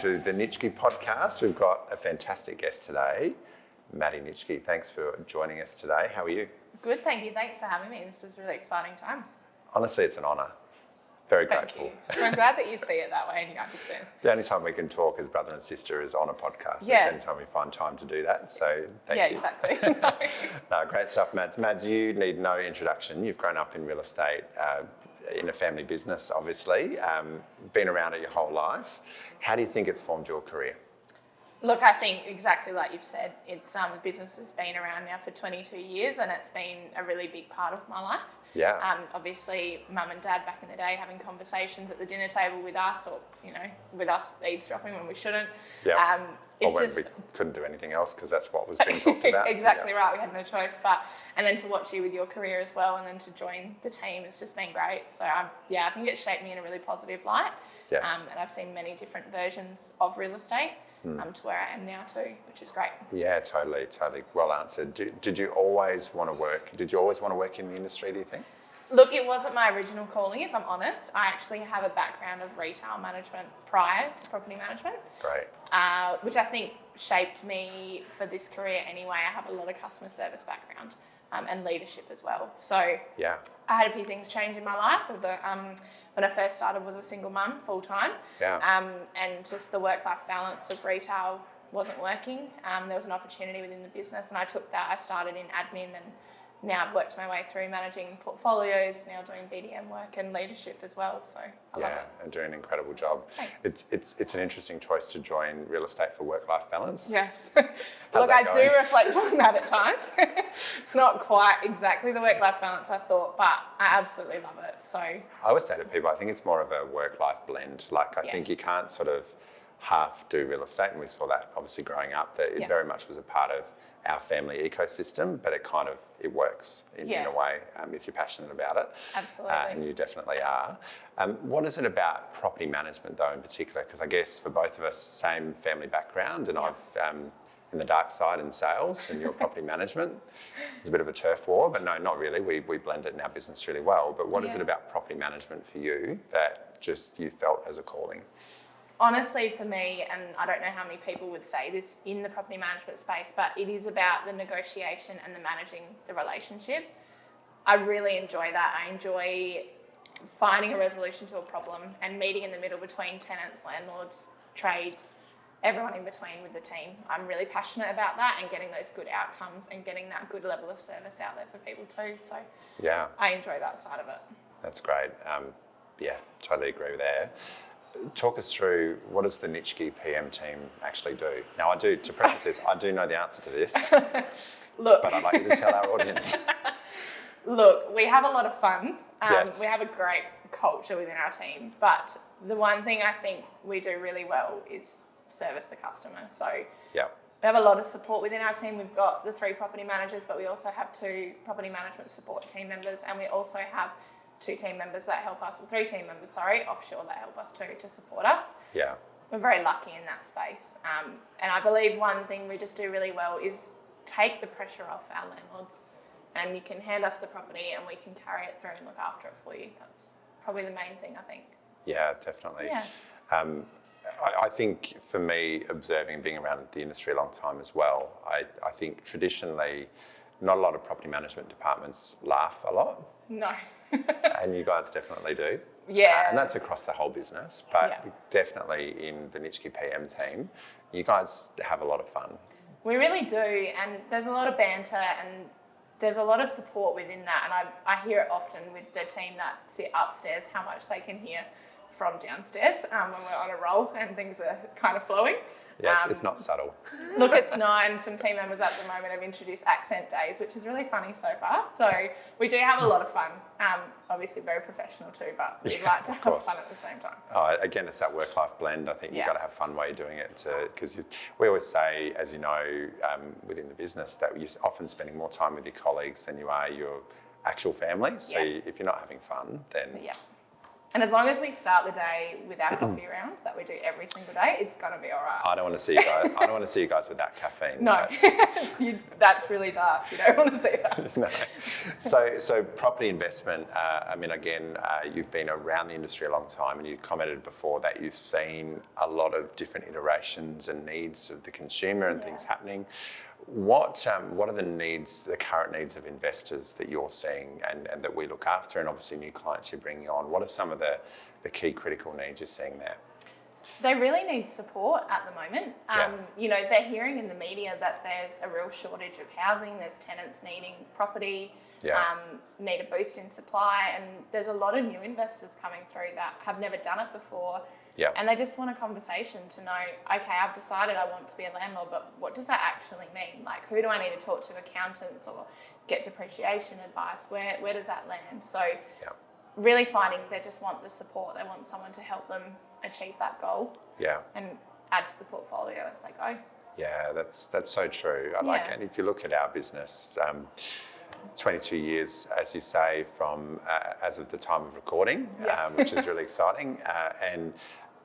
to the Nitschke podcast. We've got a fantastic guest today, Maddy Nitschke. Thanks for joining us today. How are you? Good, thank you. Thanks for having me. This is a really exciting time. Honestly, it's an honour. Very Thank grateful. you. I'm glad that you see it that way and you understand. The only time we can talk as brother and sister is on a podcast. Yeah. It's the only time we find time to do that. So thank you. Yeah, exactly. No, great stuff, Mads. Mads, you need no introduction. You've grown up in real estate, in a family business, obviously, been around it your whole life. How do you think it's formed your career? Look, I think exactly like you've said, it's business has been around now for 22 years and it's been a really big part of my life. Yeah. Obviously, mum and dad back in the day having conversations at the dinner table with us, or with us eavesdropping when we shouldn't. Yeah. It's or when just we couldn't do anything else because that's what was being talked about. Exactly right. We had no choice, and then to watch you with your career as well, and then to join the team has just been great. So I think it shaped me in a really positive light. Yes. And I've seen many different versions of real estate. To where I am now too, which is great. Yeah, totally. Well answered. Did you always want to work? Did you always want to work in the industry, do you think? Look, it wasn't my original calling, if I'm honest. I actually have a background of retail management prior to property management. Great. Which I think shaped me for this career anyway. I have a lot of customer service background and leadership as well. So yeah, I had a few things change in my life. When I first started was a single mum, full time. Yeah. And just the work-life balance of retail wasn't working. There was an opportunity within the business and I took that. I started in admin and now I've worked my way through managing portfolios, now doing BDM work and leadership as well. So I love it. And doing an incredible job. Thanks. It's an interesting choice to join real estate for work-life balance. Yes. How's Look, I that do going? reflect on that at times. It's not quite exactly the work-life balance I thought, but I absolutely love it. So I always say to people, I think it's more of a work-life blend. Like I think you can't sort of half do real estate, and we saw that obviously growing up, that it very much was a part of our family ecosystem, but it works in a way if you're passionate about it. Absolutely. And you definitely are. What is it about property management though in particular? Because I guess for both of us, same family background, and I've in the dark side in sales and your property management. It's a bit of a turf war, but no, not really. We blend it in our business really well. But what is it about property management for you that just you felt as a calling? Honestly, for me, and I don't know how many people would say this in the property management space, but it is about the negotiation and the managing the relationship. I really enjoy that. I enjoy finding a resolution to a problem and meeting in the middle between tenants, landlords, trades, everyone in between with the team. I'm really passionate about that and getting those good outcomes and getting that good level of service out there for people too. So I enjoy that side of it. That's great. Totally agree with that. Talk us through, what does the Nitschke PM team actually do? Now, to preface this, I do know the answer to this, Look, but I'd like you to tell our audience. Look, we have a lot of fun. Yes. We have a great culture within our team, but the one thing I think we do really well is service the customer. So we have a lot of support within our team. We've got the 3 property managers, but we also have 2 property management support team members, and we also have 2 team members that help us, or 3 team members, offshore that help us too, to support us. Yeah. We're very lucky in that space. And I believe one thing we just do really well is take the pressure off our landlords, and you can hand us the property and we can carry it through and look after it for you. That's probably the main thing, I think. Yeah, definitely. Yeah. I think for me, observing and being around the industry a long time as well, I think traditionally not a lot of property management departments laugh a lot. No. And you guys definitely do. Yeah. And that's across the whole business, but definitely in the Nitschke PM team, you guys have a lot of fun. We really do, and there's a lot of banter and there's a lot of support within that, and I hear it often with the team that sit upstairs, how much they can hear from downstairs when we're on a roll and things are kind of flowing. Yes, it's not subtle. Look, it's not, and some team members at the moment have introduced accent days, which is really funny so far. So we do have a lot of fun. Obviously very professional too, but we like to have fun at the same time. Again, it's that work-life blend. I think you've got to have fun while you're doing it, because we always say, as you know, within the business, that you're often spending more time with your colleagues than you are your actual family. So if you're not having fun, then And as long as we start the day with our coffee round that we do every single day, it's going to be all right. I don't want to see you guys. I don't want to see you guys without caffeine. No, that's really dark. You don't want to see that. No. So property investment. I mean, again, you've been around the industry a long time, and you commented before that you've seen a lot of different iterations and needs of the consumer and things happening. What are the needs, the current needs of investors that you're seeing and that we look after, and obviously new clients you're bringing on? What are some of the key critical needs you're seeing there? They really need support at the moment. You know, they're hearing in the media that there's a real shortage of housing. There's tenants needing property, need a boost in supply, and there's a lot of new investors coming through that have never done it before. And they just want a conversation to know, okay, I've decided I want to be a landlord, but what does that actually mean? Like, who do I need to talk to, accountants, or get depreciation advice? Where does that land? So really finding they just want the support. They want someone to help them achieve that goal and add to the portfolio as they go. Yeah, that's so true. And if you look at our business, 22 years, as you say, from as of the time of recording, which is really exciting. And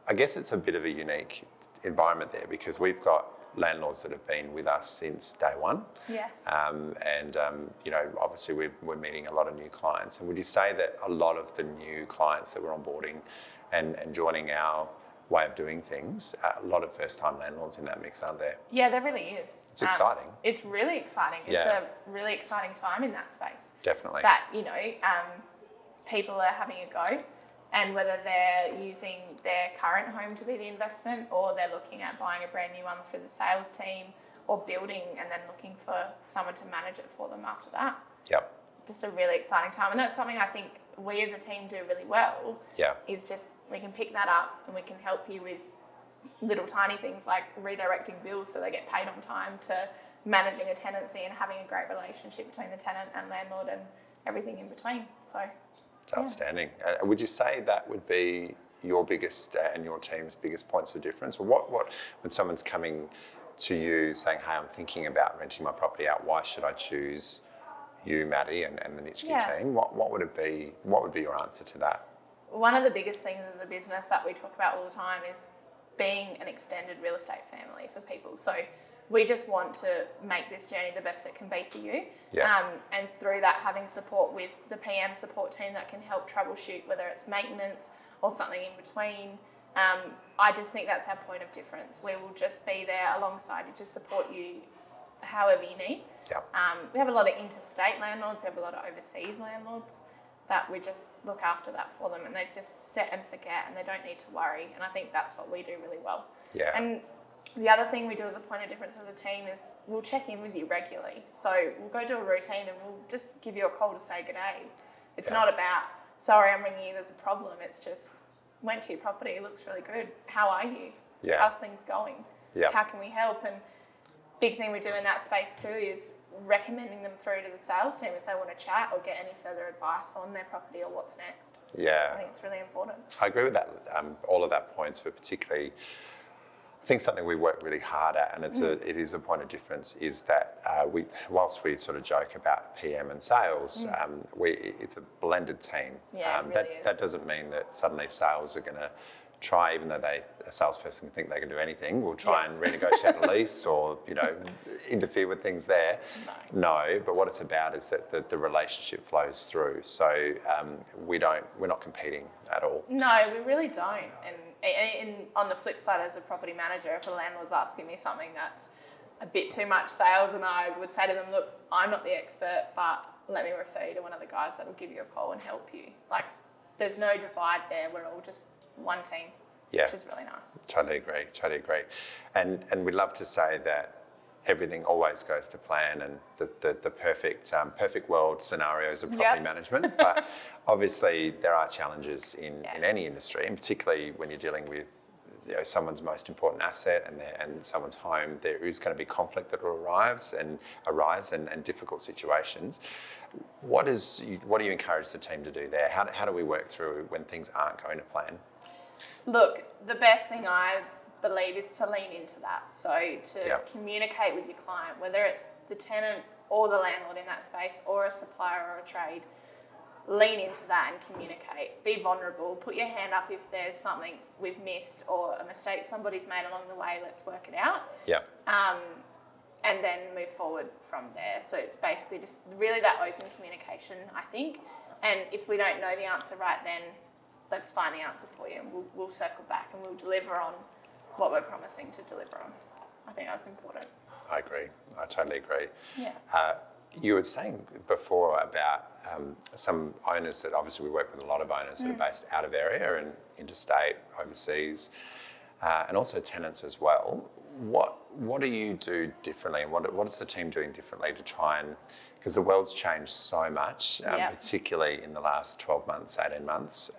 I guess it's a bit of a unique environment there because we've got landlords that have been with us since day one. Yes. You know, obviously we're meeting a lot of new clients. And would you say that a lot of the new clients that we're onboarding and joining our way of doing things, a lot of first-time landlords in that mix, aren't there? Yeah, there really is. It's exciting. It's really exciting. It's a really exciting time in that space. Definitely. That, you know, people are having a go, and whether they're using their current home to be the investment or they're looking at buying a brand new one through the sales team or building and then looking for someone to manage it for them after that. Yep. Just a really exciting time. And that's something I think we as a team do really well. Is just we can pick that up and we can help you with little tiny things like redirecting bills so they get paid on time, to managing a tenancy and having a great relationship between the tenant and landlord and everything in between. So it's outstanding. Would you say that would be your biggest and your team's biggest points of difference? Or what when someone's coming to you saying, hey, I'm thinking about renting my property out, why should I choose you, Maddy, and the Nitschke team? What would it be? What would be your answer to that? One of the biggest things as a business that we talk about all the time is being an extended real estate family for people. So we just want to make this journey the best it can be for you. Yes. And through that, having support with the PM support team that can help troubleshoot, whether it's maintenance or something in between. I just think that's our point of difference. We will just be there alongside you to support you however you need. We have a lot of interstate landlords, we have a lot of overseas landlords that we just look after that for them, and they just set and forget and they don't need to worry. And I think that's what we do really well. And the other thing we do as a point of difference as a team is we'll check in with you regularly. So we'll go do a routine and we'll just give you a call to say good day. It's not about, sorry, I'm ringing you, there's a problem. It's just, went to your property, it looks really good. How are you? How's things going? How can we help? And big thing we do in that space too is recommending them through to the sales team if they want to chat or get any further advice on their property or what's next. I think it's really important. I agree with that, all of that points, but particularly I think something we work really hard at, and it is a point of difference, is that whilst we sort of joke about PM and sales, it's a blended team. That doesn't mean that suddenly sales are going to try, even though a salesperson think they can do anything, will try and renegotiate a lease or interfere with things there. No, but what it's about is that the relationship flows through. So we're not competing at all. No, we really don't. And on the flip side, as a property manager, if a landlord's asking me something that's a bit too much sales, and I would say to them, look, I'm not the expert, but let me refer you to one of the guys that will give you a call and help you. Like, there's no divide there. We're all just one team, which is really nice. Totally agree. And we'd love to say that everything always goes to plan and the perfect world scenarios of property management. But obviously there are challenges in any industry, and particularly when you're dealing with someone's most important asset and someone's home. There is going to be conflict that will arise and difficult situations. What do you encourage the team to do there? How do we work through when things aren't going to plan? Look, the best thing I believe is to lean into that. So to communicate with your client, whether it's the tenant or the landlord in that space or a supplier or a trade, lean into that and communicate. Be vulnerable. Put your hand up if there's something we've missed or a mistake somebody's made along the way. Let's work it out. Yeah. And then move forward from there. So it's basically just really that open communication, I think. And if we don't know the answer right then, let's find the answer for you and we'll circle back and we'll deliver on what we're promising to deliver on. I think that's important. I agree. I totally agree. Yeah. You were saying before about some owners that obviously we work with a lot of owners that are based out of area and interstate, overseas, and also tenants as well. What do you do differently, and what is the team doing differently to try and, because the world's changed so much, particularly in the last 12 months, 18 months,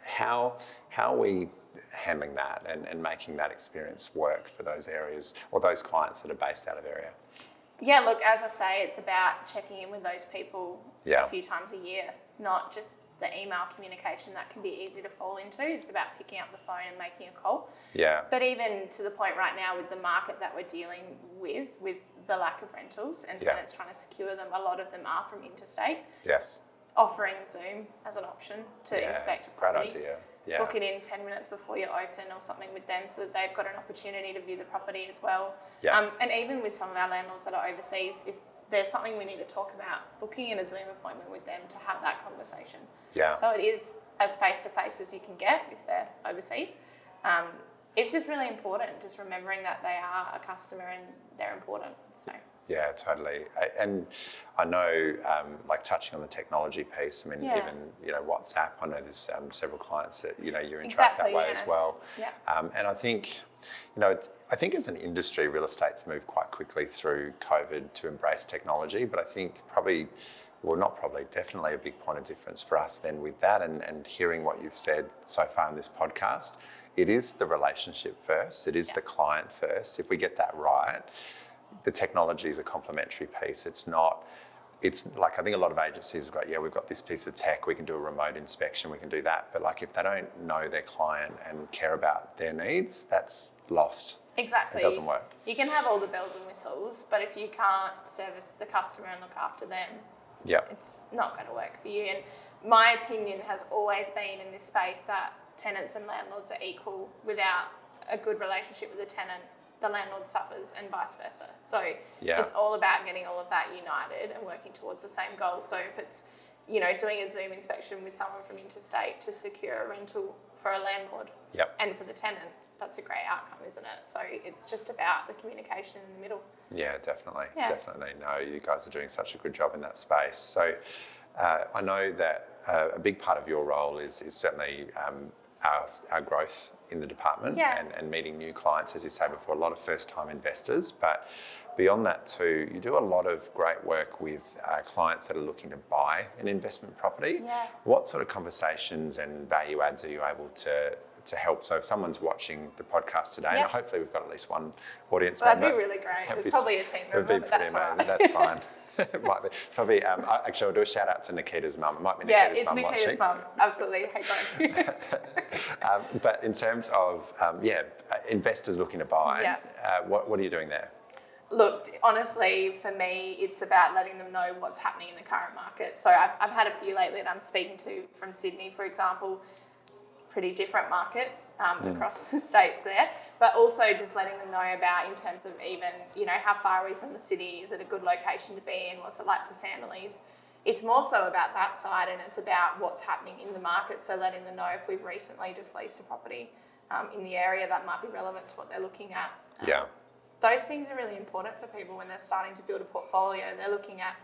how are we handling that and making that experience work for those areas or those clients that are based out of area? Yeah, look, as I say, it's about checking in with those people a few times a year, not just the email communication that can be easy to fall into. It's about picking up the phone and making a call. Yeah. But even to the point right now with the market that we're dealing with the lack of rentals and tenants trying to secure them, a lot of them are from interstate. Yes. Offering Zoom as an option to inspect a property. Great idea. Yeah. Book it in 10 minutes before you open or something with them so that they've got an opportunity to view the property as well. Yeah. And even with some of our landlords that are overseas, if there's something we need to talk about, booking in a Zoom appointment with them to have that conversation. Yeah. So it is as face-to-face as you can get if they're overseas. It's just really important, just remembering that they are a customer and they're important. So. Yeah, totally. And I know, like touching on the technology piece, I mean, even, WhatsApp, I know there's several clients that, you interact that way as well. Yeah. And I think, I think as an industry, real estate's moved quite quickly through COVID to embrace technology, but I think definitely a big point of difference for us then with that and hearing what you've said so far in this podcast. It is the relationship first. It is the client first. If we get that right, the technology is a complementary piece. It's like, I think a lot of agencies have got, we've got this piece of tech, we can do a remote inspection, we can do that. But like if they don't know their client and care about their needs, that's lost. Exactly. It doesn't work. You can have all the bells and whistles, but if you can't service the customer and look after them, it's not going to work for you. And my opinion has always been in this space that tenants and landlords are equal. Without a good relationship with the tenant, the landlord suffers and vice versa. So it's all about getting all of that united and working towards the same goal. So if it's, doing a Zoom inspection with someone from interstate to secure a rental for a landlord and for the tenant, that's a great outcome, isn't it? So it's just about the communication in the middle. Yeah, definitely. No, you guys are doing such a good job in that space. So I know that a big part of your role is certainly our growth in the department and meeting new clients, as you say before, a lot of first-time investors. But beyond that too, you do a lot of great work with clients that are looking to buy an investment property. Yeah. What sort of conversations and value adds are you able to help? So if someone's watching the podcast today, and hopefully we've got at least one audience member. That'd be really great. There's probably a team member, but that's all right. That's fine. It might be. Probably, actually, I'll do a shout out to Nikita's mum. It might be Nikita's mum watching. Yeah, it's Nikita's mum. Absolutely. Hey, guys. But in terms of, investors looking to buy, what are you doing there? Look, honestly, for me, it's about letting them know what's happening in the current market. So I've had a few lately that I'm speaking to from Sydney, for example, pretty different markets across the states there, but also just letting them know about in terms of even, how far away from the city, is it a good location to be in, what's it like for families. It's more so about that side, and it's about what's happening in the market, so letting them know if we've recently just leased a property in the area that might be relevant to what they're looking at. Those things are really important for people when they're starting to build a portfolio. They're looking at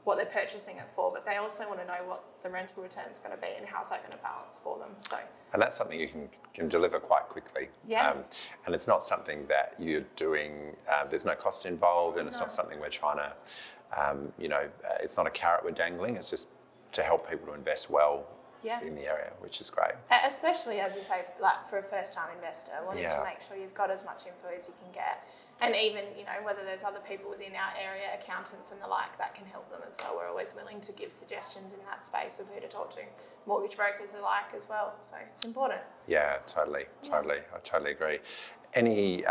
what they're purchasing it for, but they also want to know what the rental return is going to be and how's that going to balance for them. So, and that's something you can deliver quite quickly. And it's not something that you're doing, there's no cost involved, and it's not something we're trying to, it's not a carrot we're dangling, it's just to help people to invest well in the area, which is great. Especially, as you say, like for a first-time investor, wanting to make sure you've got as much info as you can get. And even, whether there's other people within our area, accountants and the like, that can help them as well. We're always willing to give suggestions in that space of who to talk to. Mortgage brokers alike as well. So it's important. Yeah, totally. I totally agree. Any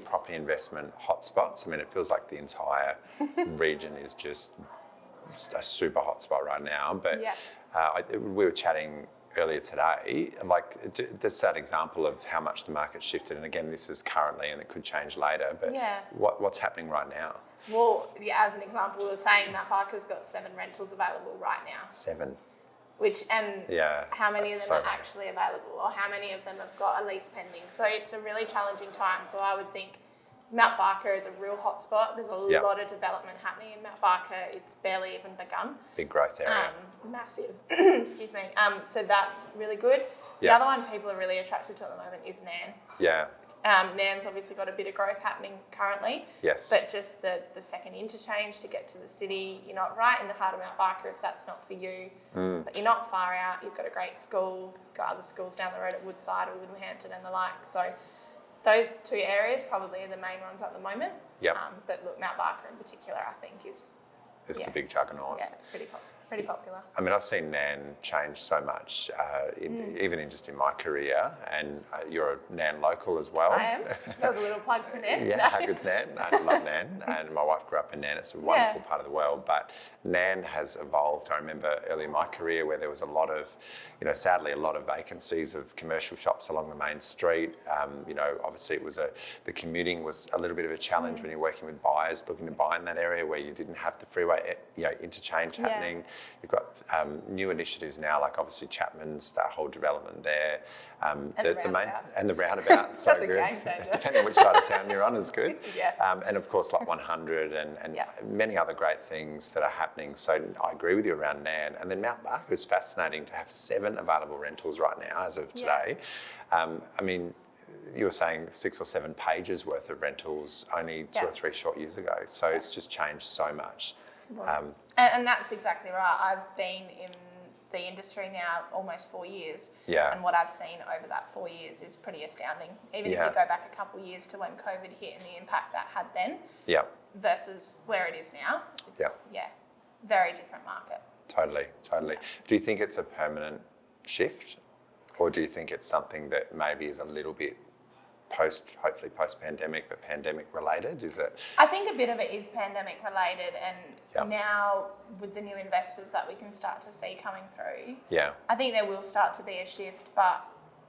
property investment hotspots? I mean, it feels like the entire region is just a super hot spot right now, but Yeah. we were chatting earlier today, like there's that example of how much the market shifted, and again, this is currently and it could change later, but Yeah. what's happening right now? Well, yeah, as an example, we were saying that Barker's got 7 rentals available right now. 7. How many of them so are actually available, or how many of them have got a lease pending? So it's a really challenging time. So I would think Mount Barker is a real hot spot. There's a lot of development happening in Mount Barker. It's barely even begun. Big growth area. Massive. Excuse me. So that's really good. The other one people are really attracted to at the moment is Nan. Yeah. Nan's obviously got a bit of growth happening currently. Yes. But just the second interchange to get to the city, you're not right in the heart of Mount Barker if that's not for you. But you're not far out. You've got a great school, got other schools down the road at Woodside or Woodhampton and the like. So those 2 areas probably are the main ones at the moment. Yep. But look, Mount Barker in particular, I think is the big juggernaut. Yeah, it's pretty popular. I mean, I've seen Nan change so much, even just in my career, and you're a Nan local as well. I am. That was a little plug for Nan. Yeah, how good's Nan? I love Nan, and my wife grew up in Nan. It's a wonderful part of the world, but Nan has evolved. I remember early in my career where there was a lot of, sadly, a lot of vacancies of commercial shops along the main street. Obviously it was the commuting was a little bit of a challenge when you're working with buyers looking to buy in that area where you didn't have the freeway, interchange happening. You've got new initiatives now, like obviously Chapman's, that whole development there. And the roundabout, so That's a good. game changer. Depending on which side of town you're on is good. Yeah. And of course, Lot 100 and many other great things that are happening. So I agree with you around Nan. And then Mount Barker is fascinating to have 7 available rentals right now as of today. I mean, you were saying 6 or 7 pages worth of rentals only 2 or 3 short years ago. So it's just changed so much. And that's exactly right. I've been in the industry now almost 4 years. Yeah. And what I've seen over that 4 years is pretty astounding. Even if you go back a couple of years to when COVID hit and the impact that had then versus where it is now, it's very different market. Totally. Do you think it's a permanent shift, or do you think it's something that maybe is a little bit hopefully post-pandemic, but pandemic related? Is it? I think a bit of it is pandemic related, and now with the new investors that we can start to see coming through, I think there will start to be a shift, but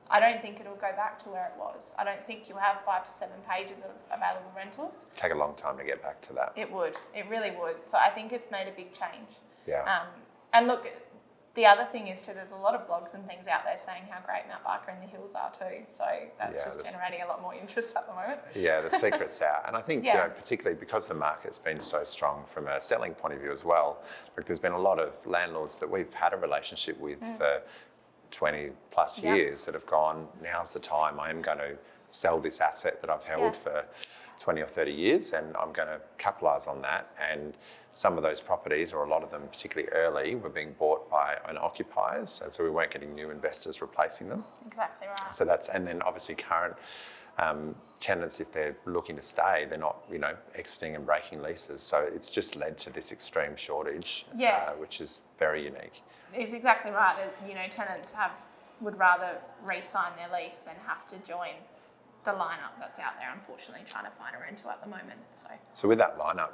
I don't think it'll go back to where it was. I don't think you'll have 5 to 7 pages of available rentals. Take a long time to get back to that. It would. It really would. So I think it's made a big change. Yeah. And look, the other thing is too, there's a lot of blogs and things out there saying how great Mount Barker and the hills are too. So that's just generating a lot more interest at the moment. Yeah, the secret's out. And I think, particularly because the market's been so strong from a selling point of view as well, like there's been a lot of landlords that we've had a relationship with for 20 plus years that have gone, now's the time, I am going to sell this asset that I've held for 20 or 30 years, and I'm going to capitalise on that. And some of those properties, or a lot of them particularly early, were being bought by owner-occupiers, and so we weren't getting new investors replacing them. Exactly right. So and then obviously current tenants, if they're looking to stay, they're not, exiting and breaking leases. So it's just led to this extreme shortage, which is very unique. It's exactly right. Tenants would rather re-sign their lease than have to join the lineup that's out there, unfortunately, trying to find a rental at the moment. So with that lineup,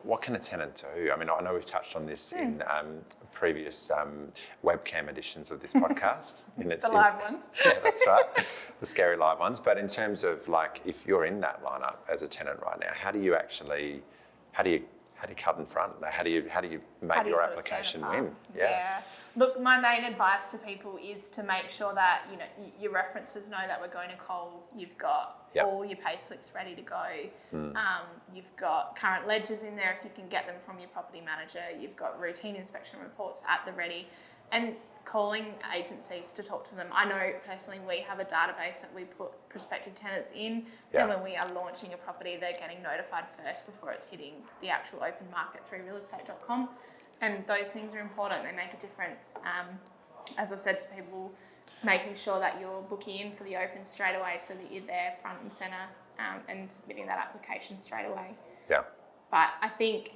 what can a tenant do? I mean, I know we've touched on this in previous webcam editions of this podcast. The live ones. Yeah, that's right. The scary live ones. But in terms of if you're in that lineup as a tenant right now, how do you cut in front? How do you make your application win? Yeah. Look, my main advice to people is to make sure that your references know that we're going to call. You've got all your pay slips ready to go. You've got current ledgers in there if you can get them from your property manager. You've got routine inspection reports at the ready, and calling agencies to talk to them. I know personally we have a database that we put prospective tenants in, and when we are launching a property, they're getting notified first before it's hitting the actual open market through realestate.com. And those things are important. They make a difference. As I've said to people, making sure that you're booking in for the open straight away so that you're there front and centre and submitting that application straight away. Yeah. But I think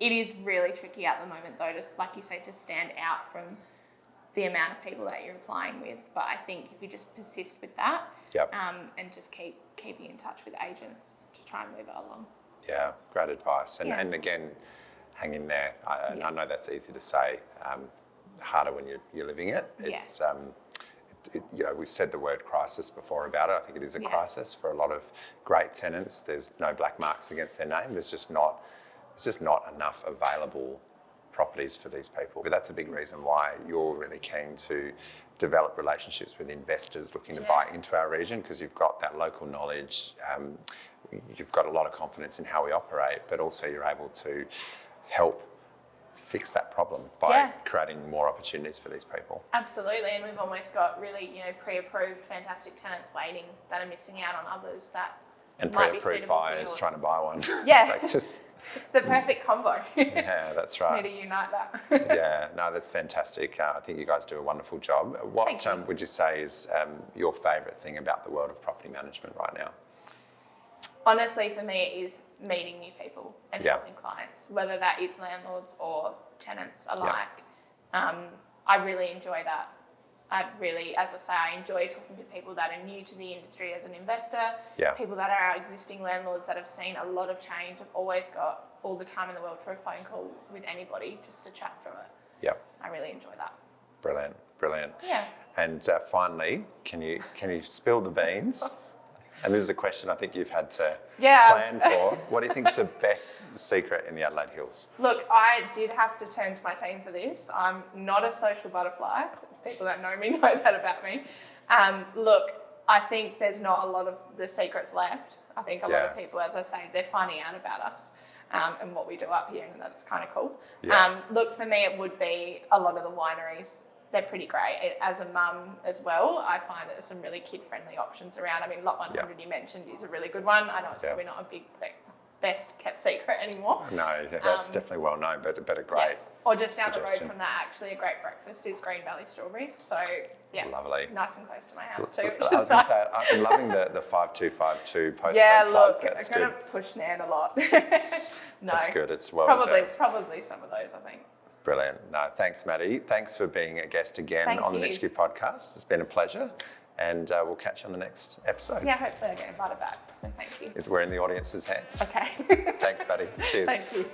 it is really tricky at the moment though, just like you say, to stand out from the amount of people that you're applying with. But I think if you just persist with that and just keeping in touch with agents to try and move it along. Yeah, great advice. And again, hang in there. And I know that's easy to say, harder when you're living it. It's, we've said the word crisis before about it. I think it is a crisis for a lot of great tenants. There's no black marks against their name. There's just not enough available properties for these people. But that's a big reason why you're really keen to develop relationships with investors looking to buy into our region, because you've got that local knowledge, you've got a lot of confidence in how we operate, but also you're able to help fix that problem by creating more opportunities for these people. Absolutely, and we've almost got really, pre-approved fantastic tenants waiting that are missing out on others that and might be pre-approved suitable for buyers yours. trying to buy one. Yeah. It's the perfect combo. Yeah, that's right. Just need to unite that. Yeah, no, that's fantastic. I think you guys do a wonderful job. What would you say is your favourite thing about the world of property management right now? Honestly, for me, it is meeting new people and helping clients, whether that is landlords or tenants alike. I really enjoy that. As I say, I enjoy talking to people that are new to the industry as an investor, people that are our existing landlords that have seen a lot of change. I've always got all the time in the world for a phone call with anybody just to chat through it. Yep. I really enjoy that. Brilliant. Yeah. And finally, can you spill the beans? And this is a question I think you've had to plan for. What do you think's the best secret in the Adelaide Hills? Look, I did have to turn to my team for this. I'm not a social butterfly. People that know me know that about me. Look, I think there's not a lot of the secrets left. I think a lot of people, as I say, they're finding out about us and what we do up here, and that's kind of cool. Look, for me, it would be a lot of the wineries. They're pretty great. As a mum as well, I find that there's some really kid-friendly options around. I mean, Lot 100 you mentioned is a really good one. I know it's probably not a big, best kept secret anymore. No, that's definitely well known, but a great Or just down the suggestion. road from that, actually, a great breakfast is Green Valley Strawberries. So, lovely. Nice and close to my house too. I was going to say, I'm loving the 5252 postcode Yeah, look, plug. That's I kind good. of push Nan a lot. No, That's good. It's well probably deserved. some of those, I think. Brilliant. No, thanks, Maddy. Thanks for being a guest again on the Nitschke podcast. It's been a pleasure, and we'll catch you on the next episode. Yeah, hopefully I get invited back. So thank you. We're in the audience's hands. Okay. Thanks, Maddy. Cheers. Thank you.